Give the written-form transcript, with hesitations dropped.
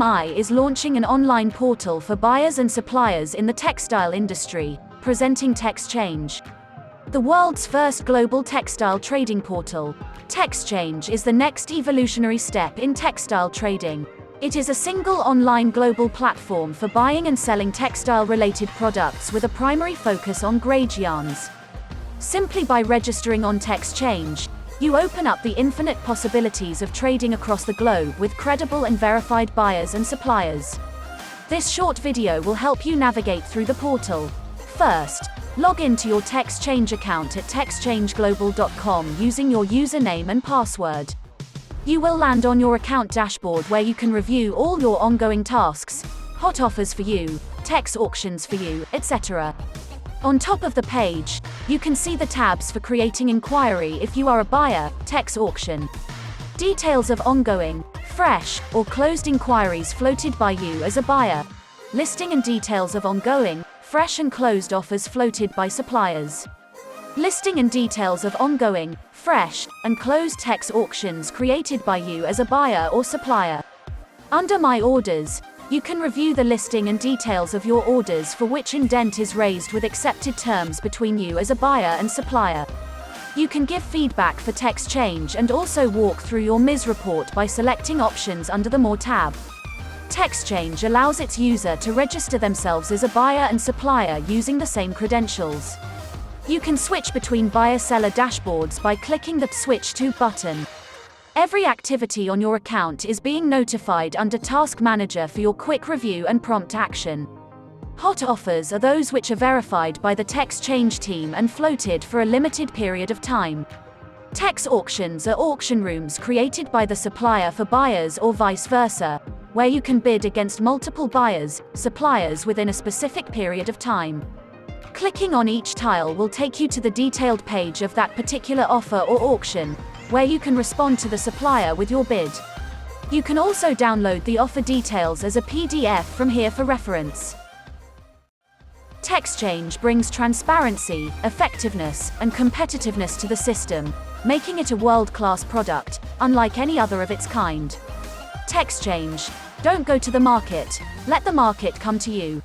PMI is launching an online portal for buyers and suppliers in the textile industry, presenting TEXchange, the world's first global textile trading portal. TEXchange is the next evolutionary step in textile trading. It is a single online global platform for buying and selling textile-related products with a primary focus on grade yarns. Simply by registering on TEXchange, you open up the infinite possibilities of trading across the globe with credible and verified buyers and suppliers. This short video will help you navigate through the portal. First, log into your TEXchange account at texchangeglobal.com using your username and password. You will land on your account dashboard where you can review all your ongoing tasks, hot offers for you, text auctions for you, etc. On top of the page, you can see the tabs for creating inquiry if you are a buyer, text auction. Details of ongoing, fresh, or closed inquiries floated by you as a buyer. Listing and details of ongoing, fresh and closed offers floated by suppliers. Listing and details of ongoing, fresh, and closed text auctions created by you as a buyer or supplier. Under My Orders, you can review the listing and details of your orders for which indent is raised with accepted terms between you as a buyer and supplier. You can give feedback for TEXchange and also walk through your MIS report by selecting options under the More tab. TEXchange allows its user to register themselves as a buyer and supplier using the same credentials. You can switch between buyer-seller dashboards by clicking the Switch To button. Every activity on your account is being notified under Task Manager for your quick review and prompt action. Hot offers are those which are verified by the TEXchange team and floated for a limited period of time. Text auctions are auction rooms created by the supplier for buyers or vice versa, where you can bid against multiple buyers, suppliers within a specific period of time. Clicking on each tile will take you to the detailed page of that particular offer or auction, where you can respond to the supplier with your bid. You can also download the offer details as a PDF from here for reference. TEXchange brings transparency, effectiveness, and competitiveness to the system, making it a world-class product, unlike any other of its kind. TEXchange. Don't go to the market, let the market come to you.